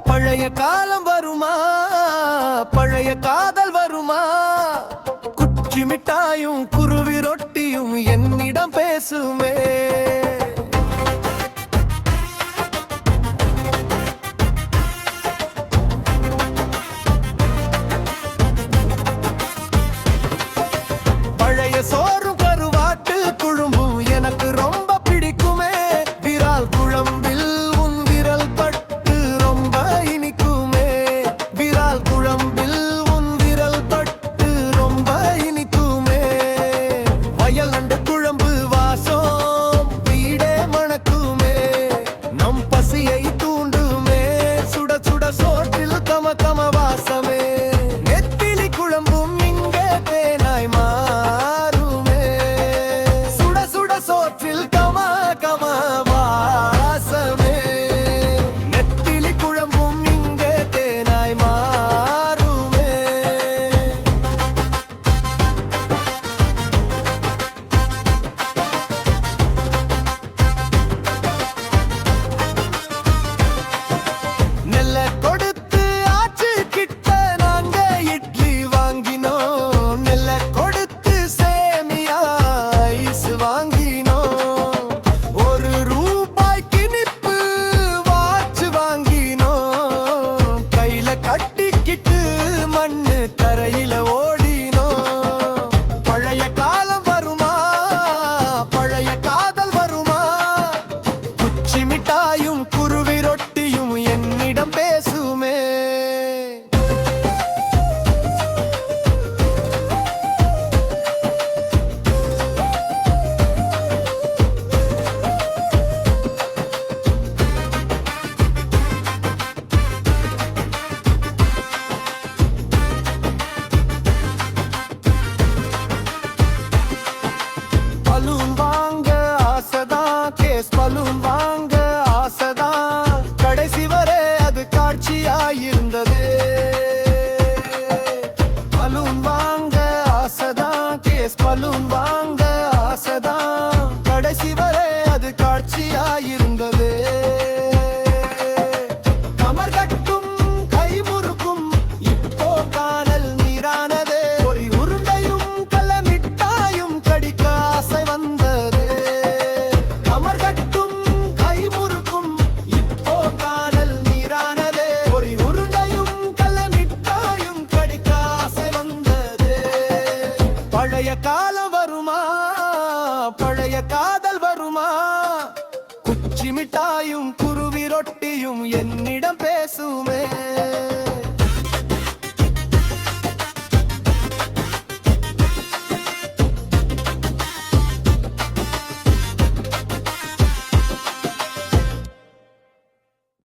பழைய காலம் வருமா, பழைய காதல் வருமா, குச்சி மிட்டாயும் குருவி ரொட்டியும் என்னிடம் பேசுமே. பழைய சோறும் கருவாட்டு குழும்பும் எனக்கு ரொம்ப பிடிக்குமே. விரால் குழம்பில் உன் விரல் பட்டு ரொம்ப இனிக்குமே. விரால் குழம்பில் உன் விரல் பட்டு ரொம்ப இனிக்குமே. வயல் நண்டு குழம்பு வாசம் வீடே மணக்குமே. நம் பசியை தூண்டுமே. சுட சுட சோற்றில் கம கம வாசமே. நெத்திலி குழம்பும் இங்கே தேனாய் மாறுமே. சுட சுட சோற்றில் கம கம வாசமே. நெத்திலி குழம்பும் இங்கே தேனாய் மாறுமே. நெல்லை கொடுத்து ஆச்சு கிட்ட நாங்க இட்லி வாங்கினோம். நெல்லை கொடுத்து சேமியா ஐஸ் வாங்கினோம். ஒரு ரூபாய்க்கு நிப்பு வாட்ச் வாங்கினோம். கையில கட்டிக்கிட்டு மண்ணு தரையில ஓடினோம். பழைய காலம் வருமா, பழைய காதல் வருமா, குச்சி மிட்டாயும் குருவி ரொட்டியும் என்னிடம் பேசுமே. பலூன் வாங்க ஆசைதான், கேஸ் பலூன் வாங்க ஆசைதான். கடைசி வரை அது காட்சியாயிருந்தது. பலூன் வாங்க ஆசைதான், கேஸ் பலூன் வாங்க ஆசைதான். கடைசி வரை அது காட்சியாயிருந்தது. கமர் கட்டும் கை முறுக்கும் இப்போ காணல் நீரானதே. ஒரு உருண்டையும் கலமிட்டாயும் கடிக்க ஆசை வந்தது. கமர் கட்டும் கை முறுக்கும் இப்போ காணல் நீரானதே. ஒரு உருண்டையும் கலமிட்டாயும் கடிக்க ஆசை வந்தது. பழைய காலம் வருமா, பழைய காதல் வருமா, குச்சி மிட்டாயும் குருவி ரொட்டியும் என்னிடம் பேசுமே.